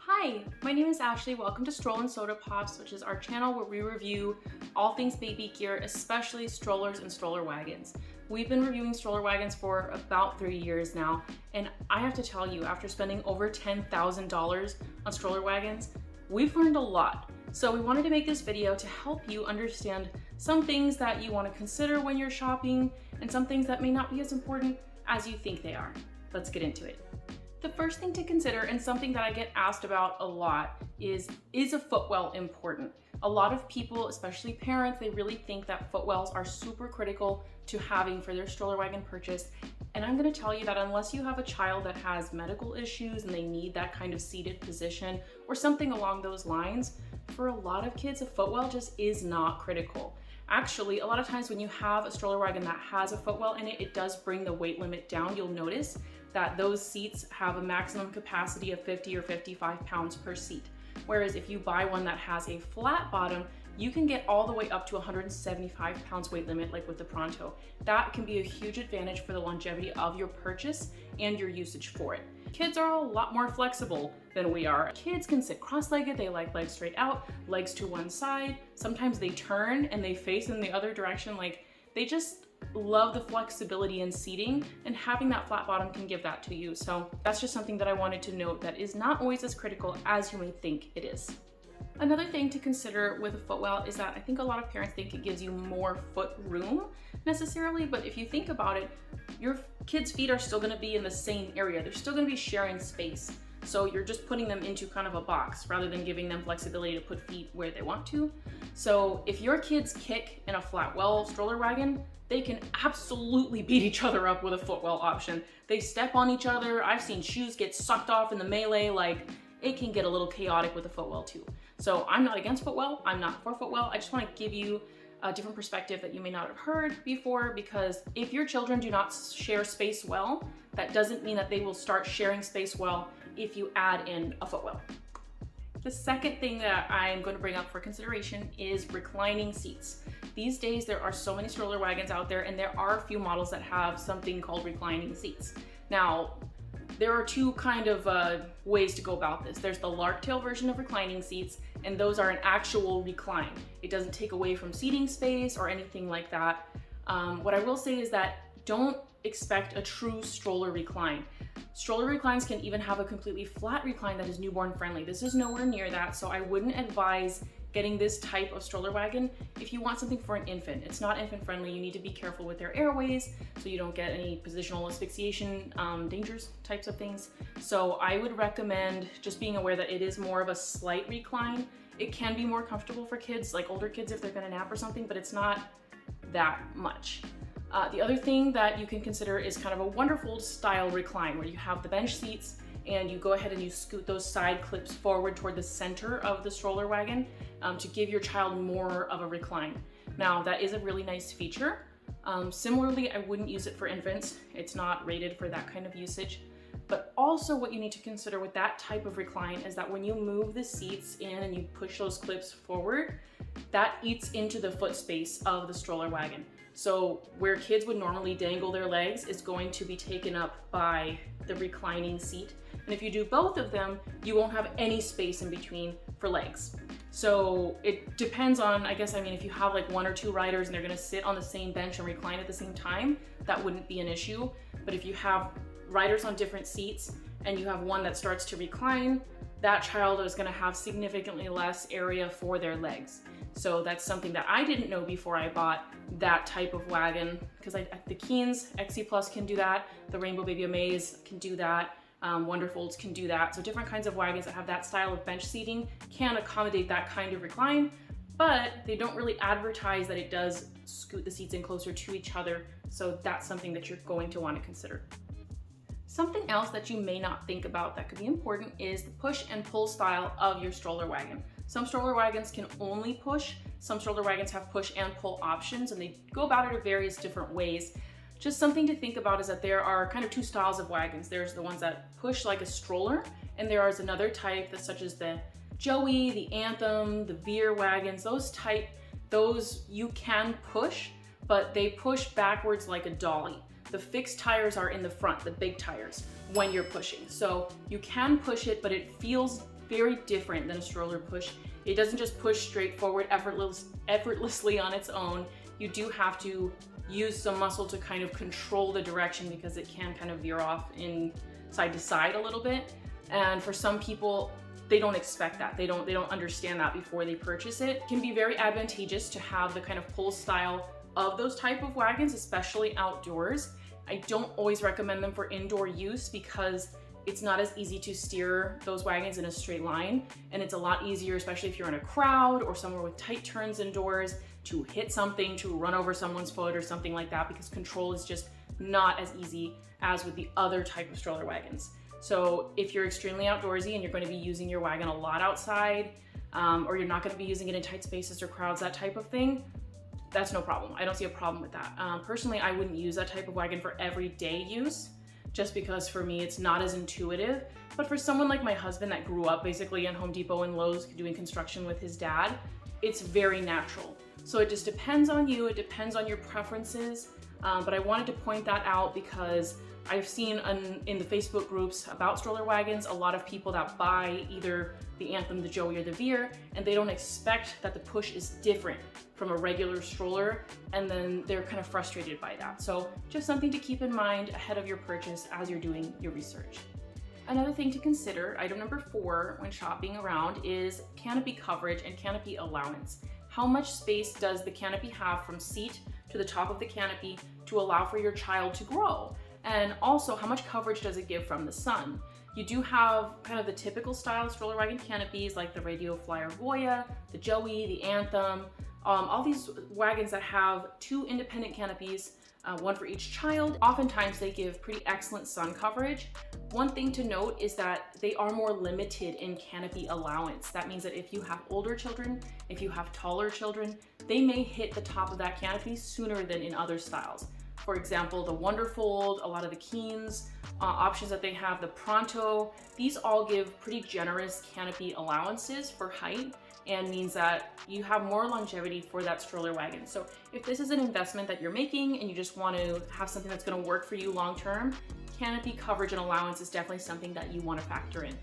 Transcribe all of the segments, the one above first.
Hi, my name is Ashley. Welcome to Stroll and Soda Pops, which is our channel where we review all things baby gear, especially strollers and stroller wagons. We've been reviewing stroller wagons for about 3 years now, and I have to tell you, after spending over $10,000 on stroller wagons, we've learned a lot. So we wanted to make this video to help you understand some things that you want to consider when you're shopping and some things that may not be as important as you think they are. Let's get into it. The first thing to consider, and something that I get asked about a lot, is a footwell important? A lot of people, especially parents, they really think that footwells are super critical to having for their stroller wagon purchase. And I'm going to tell you that unless you have a child that has medical issues and they need that kind of seated position or something along those lines, for a lot of kids, a footwell just is not critical. Actually, a lot of times when you have a stroller wagon that has a footwell in it, it does bring the weight limit down. You'll notice that those seats have a maximum capacity of 50 or 55 pounds per seat. Whereas if you buy one that has a flat bottom, you can get all the way up to 175 pounds weight limit, like with the Pronto. That can be a huge advantage for the longevity of your purchase and your usage for it. Kids are a lot more flexible than we are. Kids can sit cross-legged, they like legs straight out, legs to one side. Sometimes they turn and they face in the other direction. Like, they just love the flexibility in seating, and having that flat bottom can give that to you. So that's just something that I wanted to note that is not always as critical as you may think it is. Another thing to consider with a footwell is that I think a lot of parents think it gives you more foot room necessarily, but if you think about it, your kids' feet are still gonna be in the same area. They're still gonna be sharing space. So you're just putting them into kind of a box rather than giving them flexibility to put feet where they want to. So if your kids kick in a flatwell stroller wagon, they can absolutely beat each other up with a footwell option. They step on each other. I've seen shoes get sucked off in the melee. Like, it can get a little chaotic with a footwell too. So I'm not against footwell. I'm not for footwell. I just want to give you a different perspective that you may not have heard before, because if your children do not share space well, that doesn't mean that they will start sharing space well if you add in a footwell. The second thing that I'm going to bring up for consideration is reclining seats. These days there are so many stroller wagons out there, and there are a few models that have something called reclining seats. Now, there are two kind of ways to go about this. There's the lark-tail version of reclining seats, and those are an actual recline. It doesn't take away from seating space or anything like that. What I will say is that don't expect a true stroller recline. Stroller reclines can even have a completely flat recline that is newborn friendly. This is nowhere near that, so I wouldn't advise getting this type of stroller wagon if you want something for an infant. It's not infant friendly. You need to be careful with their airways so you don't get any positional asphyxiation dangers types of things. So I would recommend just being aware that it is more of a slight recline. It can be more comfortable for kids, like older kids if they're gonna nap or something, but it's not that much. The other thing that you can consider is kind of a wonderful style recline where you have the bench seats and you go ahead and you scoot those side clips forward toward the center of the stroller wagon to give your child more of a recline. Now, that is a really nice feature. Similarly, I wouldn't use it for infants. It's not rated for that kind of usage. But also what you need to consider with that type of recline is that when you move the seats in and you push those clips forward, that eats into the foot space of the stroller wagon. So where kids would normally dangle their legs is going to be taken up by the reclining seat. And if you do both of them, you won't have any space in between for legs. So it depends on, if you have like one or two riders and they're gonna sit on the same bench and recline at the same time, that wouldn't be an issue. But if you have riders on different seats and you have one that starts to recline, that child is gonna have significantly less area for their legs. So that's something that I didn't know before I bought that type of wagon, because the Keens XC Plus can do that, the Rainbow Baby Amaze can do that, Wonderfolds can do that. So different kinds of wagons that have that style of bench seating can accommodate that kind of recline, but they don't really advertise that it does scoot the seats in closer to each other. So that's something that you're going to want to consider. Something else that you may not think about that could be important is the push and pull style of your stroller wagon. Some stroller wagons can only push. Some stroller wagons have push and pull options, and they go about it in various different ways. Just something to think about is that there are kind of two styles of wagons. There's the ones that push like a stroller, and there is another type that's such as the Joey, the Anthem, the Veer wagons. Those you can push, but they push backwards like a dolly. The fixed tires are in the front, the big tires. when you're pushing. So you can push it, but it feels very different than a stroller push. It doesn't just push straight forward effortlessly on its own. You do have to use some muscle to kind of control the direction because it can kind of veer off in side to side a little bit. And for some people, they don't expect that. They don't understand that before they purchase it. It can be very advantageous to have the kind of pull style of those type of wagons, especially outdoors. I don't always recommend them for indoor use because it's not as easy to steer those wagons in a straight line, and it's a lot easier, especially if you're in a crowd or somewhere with tight turns indoors, to hit something, to run over someone's foot or something like that, because control is just not as easy as with the other type of stroller wagons. So if you're extremely outdoorsy and you're going to be using your wagon a lot outside, or you're not going to be using it in tight spaces or crowds, that type of thing, that's no problem. I don't see a problem with that. Personally, I wouldn't use that type of wagon for everyday use, just because for me it's not as intuitive. But for someone like my husband that grew up basically in Home Depot and Lowe's doing construction with his dad, it's very natural. So it just depends on you, it depends on your preferences. But I wanted to point that out because I've seen in the Facebook groups about stroller wagons, a lot of people that buy either the Anthem, the Joey, or the Veer, and they don't expect that the push is different from a regular stroller, and then they're kind of frustrated by that. So just something to keep in mind ahead of your purchase as you're doing your research. Another thing to consider, item number 4 when shopping around, is canopy coverage and canopy allowance. How much space does the canopy have from seat to the top of the canopy to allow for your child to grow? And also, how much coverage does it give from the sun? You do have kind of the typical style stroller wagon canopies like the Radio Flyer Voya, the Joey, the Anthem, all these wagons that have 2 independent canopies, one for each child. Oftentimes they give pretty excellent sun coverage. One thing to note is that they are more limited in canopy allowance. That means that if you have older children, if you have taller children, they may hit the top of that canopy sooner than in other styles. For example, the Wonderfold, a lot of the Keens options that they have, the Pronto, these all give pretty generous canopy allowances for height, and means that you have more longevity for that stroller wagon. So if this is an investment that you're making and you just want to have something that's going to work for you long term, canopy coverage and allowance is definitely something that you want to factor in.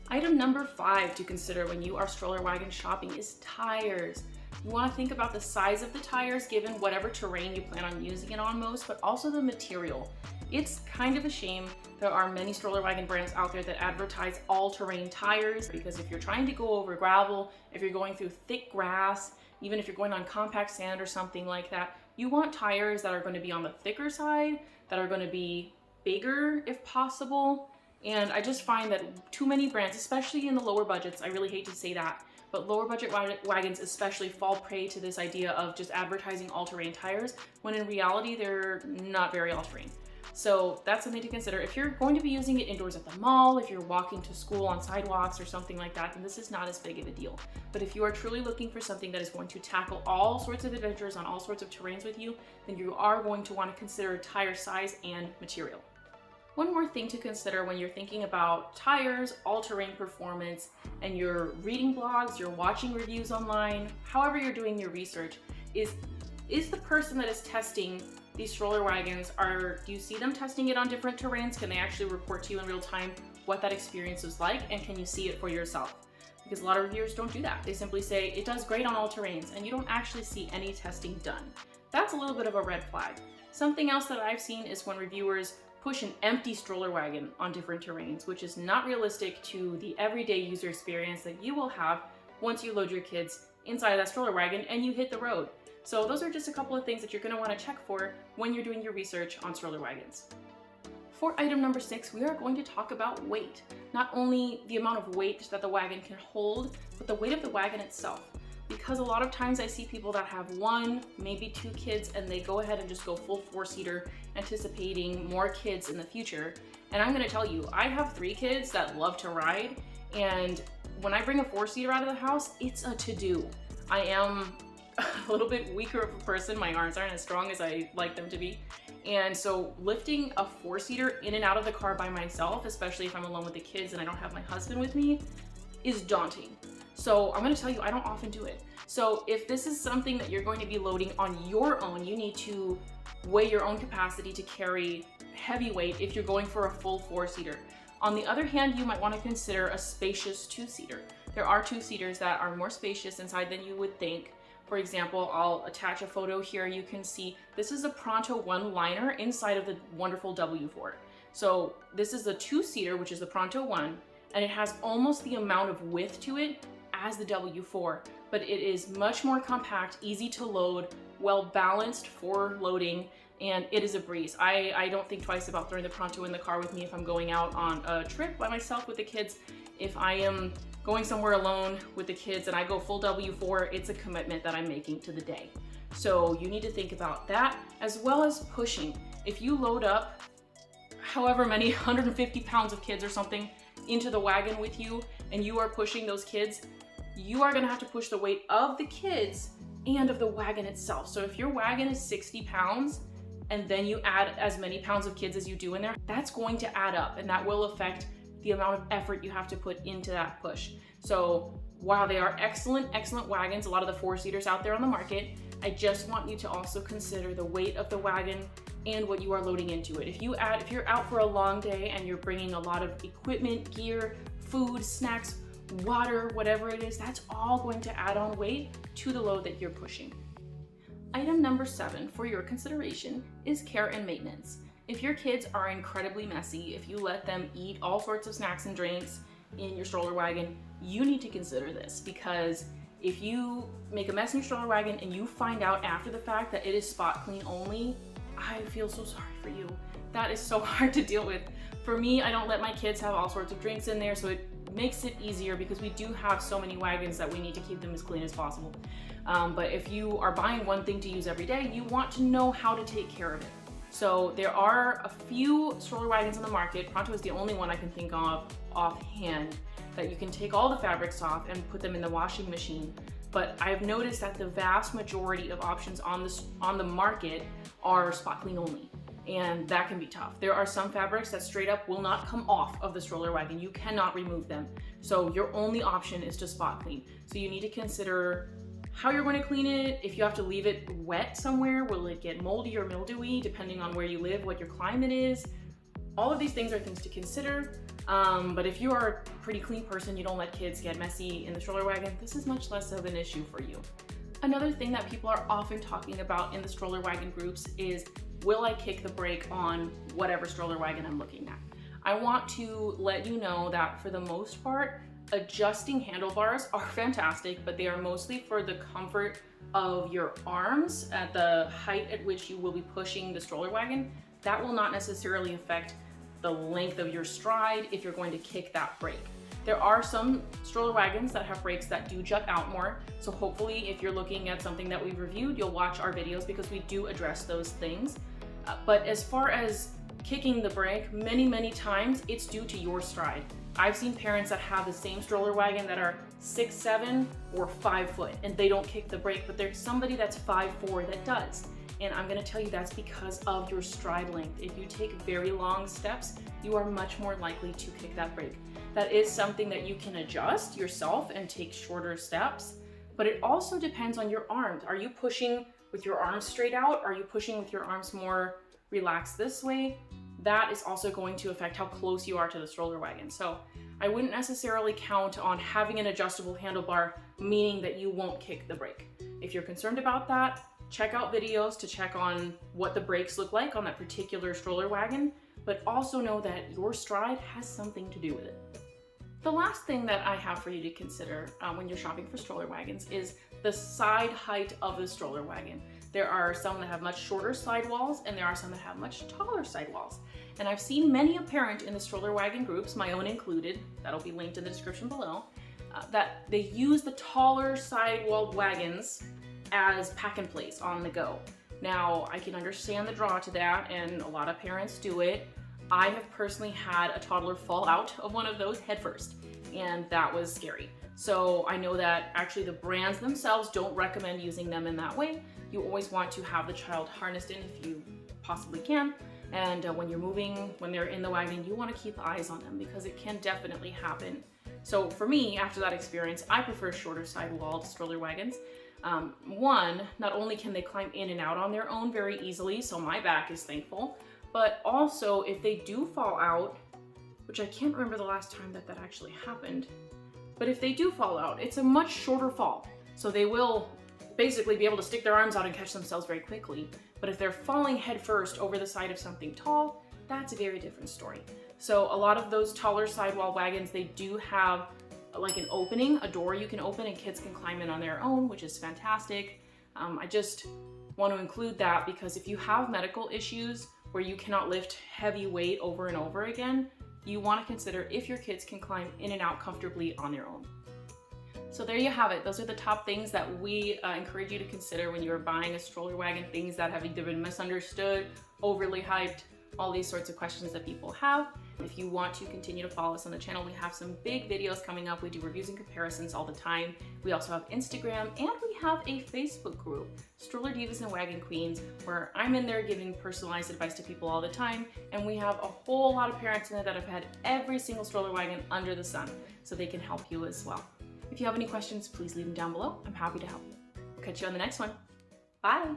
Item number 5 to consider when you are stroller wagon shopping is tires. You want to think about the size of the tires given whatever terrain you plan on using it on most, but also the material. It's kind of a shame there are many stroller wagon brands out there that advertise all-terrain tires, because if you're trying to go over gravel, if you're going through thick grass, even if you're going on compact sand or something like that, you want tires that are going to be on the thicker side, that are going to be bigger if possible. And I just find that too many brands, especially in the lower budgets, I really hate to say that, but lower budget wagons especially fall prey to this idea of just advertising all-terrain tires, when in reality they're not very all-terrain. So that's something to consider. If you're going to be using it indoors at the mall, if you're walking to school on sidewalks or something like that, then this is not as big of a deal. But if you are truly looking for something that is going to tackle all sorts of adventures on all sorts of terrains with you, then you are going to want to consider tire size and material. One more thing to consider when you're thinking about tires, all-terrain performance, and you're reading blogs, you're watching reviews online, however you're doing your research, is the person that is testing these stroller wagons, do you see them testing it on different terrains? Can they actually report to you in real time what that experience was like, and can you see it for yourself? Because a lot of reviewers don't do that. They simply say it does great on all terrains, and you don't actually see any testing done. That's a little bit of a red flag. Something else that I've seen is when reviewers push an empty stroller wagon on different terrains, which is not realistic to the everyday user experience that you will have once you load your kids inside of that stroller wagon and you hit the road. So those are just a couple of things that you're going to want to check for when you're doing your research on stroller wagons. For item number 6, we are going to talk about weight. Not only the amount of weight that the wagon can hold, but the weight of the wagon itself. Because a lot of times I see people that have 1, maybe 2 kids, and they go ahead and just go full 4-seater, anticipating more kids in the future. And I'm going to tell you, I have 3 kids that love to ride, and when I bring a 4-seater out of the house, it's a to-do. I am a little bit weaker of a person. My arms aren't as strong as I like them to be. And so lifting a 4-seater in and out of the car by myself, especially if I'm alone with the kids and I don't have my husband with me, is daunting. So I'm gonna tell you, I don't often do it. So if this is something that you're going to be loading on your own, you need to weigh your own capacity to carry heavy weight if you're going for a full 4-seater. On the other hand, you might want to consider a spacious 2-seater. There are 2-seaters that are more spacious inside than you would think. For example, I'll attach a photo here. You can see this is a Pronto 1 liner inside of the wonderful W4. So this is a 2-seater, which is the Pronto 1, and it has almost the amount of width to it as the W4, but it is much more compact, easy to load, well balanced for loading, and it is a breeze. I don't think twice about throwing the Pronto in the car with me if I'm going out on a trip by myself with the kids. If I am going somewhere alone with the kids and I go full W4, it's a commitment that I'm making to the day. So you need to think about that, as well as pushing. If you load up however many 150 pounds of kids or something into the wagon with you and you are pushing those kids, you are gonna have to push the weight of the kids and of the wagon itself. So if your wagon is 60 pounds and then you add as many pounds of kids as you do in there, that's going to add up, and that will affect the amount of effort you have to put into that push. So while they are excellent wagons, a lot of the 4-seaters out there on the market, I just want you to also consider the weight of the wagon and what you are loading into it. If you're out for a long day and you're bringing a lot of equipment, gear, food, snacks, water, whatever it is, that's all going to add on weight to the load that you're pushing. Item number 7 for your consideration is care and maintenance. If your kids are incredibly messy, if you let them eat all sorts of snacks and drinks in your stroller wagon, you need to consider this, because if you make a mess in your stroller wagon and you find out after the fact that it is spot clean only, I feel so sorry for you. That is so hard to deal with. For me, I don't let my kids have all sorts of drinks in there, so it makes it easier because we do have so many wagons that we need to keep them as clean as possible. But if you are buying one thing to use every day, you want to know how to take care of it. So there are a few stroller wagons on the market. Pronto is the only one I can think of offhand that you can take all the fabrics off and put them in the washing machine. But I've noticed that the vast majority of options on the market are spot clean only, and that can be tough. There are some fabrics that straight up will not come off of the stroller wagon. You cannot remove them. So your only option is to spot clean. So you need to consider how you're going to clean it. If you have to leave it wet somewhere, will it get moldy or mildewy depending on where you live, what your climate is? All of these things are things to consider. But if you are a pretty clean person, you don't let kids get messy in the stroller wagon, this is much less of an issue for you. Another thing that people are often talking about in the stroller wagon groups is, will I kick the brake on whatever stroller wagon I'm looking at? I want to let you know that for the most part, adjusting handlebars are fantastic, but they are mostly for the comfort of your arms at the height at which you will be pushing the stroller wagon. That will not necessarily affect the length of your stride if you're going to kick that brake. There are some stroller wagons that have brakes that do jut out more, so hopefully if you're looking at something that we've reviewed, you'll watch our videos because we do address those things. But as far as kicking the brake, many times it's due to your stride. I've seen parents that have the same stroller wagon that are 6'7" or 5 foot and they don't kick the brake, but there's somebody that's 5'4" that does. And I'm gonna tell you that's because of your stride length. If you take very long steps, you are much more likely to kick that brake. That is something that you can adjust yourself and take shorter steps, but it also depends on your arms. Are you pushing with your arms straight out? Are you pushing with your arms more relaxed this way? That is also going to affect how close you are to the stroller wagon. So I wouldn't necessarily count on having an adjustable handlebar, meaning that you won't kick the brake. If you're concerned about that, check out videos to check on what the brakes look like on that particular stroller wagon, but also know that your stride has something to do with it. The last thing that I have for you to consider when you're shopping for stroller wagons is the side height of the stroller wagon. There are some that have much shorter sidewalls and there are some that have much taller sidewalls. And I've seen many a parent in the stroller wagon groups, my own included, that'll be linked in the description below, that they use the taller sidewall wagons as pack and place on the go. Now, I can understand the draw to that, and a lot of parents do it. I have personally had a toddler fall out of one of those headfirst, and that was scary. So I know that actually the brands themselves don't recommend using them in that way. You always want to have the child harnessed in if you possibly can. And when you're moving, when they're in the wagon, you want to keep eyes on them because it can definitely happen So for me, after that experience, I prefer shorter sidewalled stroller wagons. One, not only can they climb in and out on their own very easily, so my back is thankful, but also if they do fall out, which I can't remember the last time that actually happened, but if they do fall out, it's a much shorter fall. So they will basically be able to stick their arms out and catch themselves very quickly. But if they're falling headfirst over the side of something tall, that's a very different story. So a lot of those taller sidewall wagons, they do have like an opening, a door you can open and kids can climb in on their own, which is fantastic. I just want to include that because if you have medical issues where you cannot lift heavy weight over and over again, you want to consider if your kids can climb in and out comfortably on their own. So there you have it. Those are the top things that we encourage you to consider when you're buying a stroller wagon, things that have either been misunderstood, overly hyped, all these sorts of questions that people have. If you want to continue to follow us on the channel, we have some big videos coming up. We do reviews and comparisons all the time. We also have Instagram and we have a Facebook group, Stroller Divas and Wagon Queens, where I'm in there giving personalized advice to people all the time. And we have a whole lot of parents in there that have had every single stroller wagon under the sun, so they can help you as well. If you have any questions, please leave them down below. I'm happy to help. Catch you on the next one. Bye.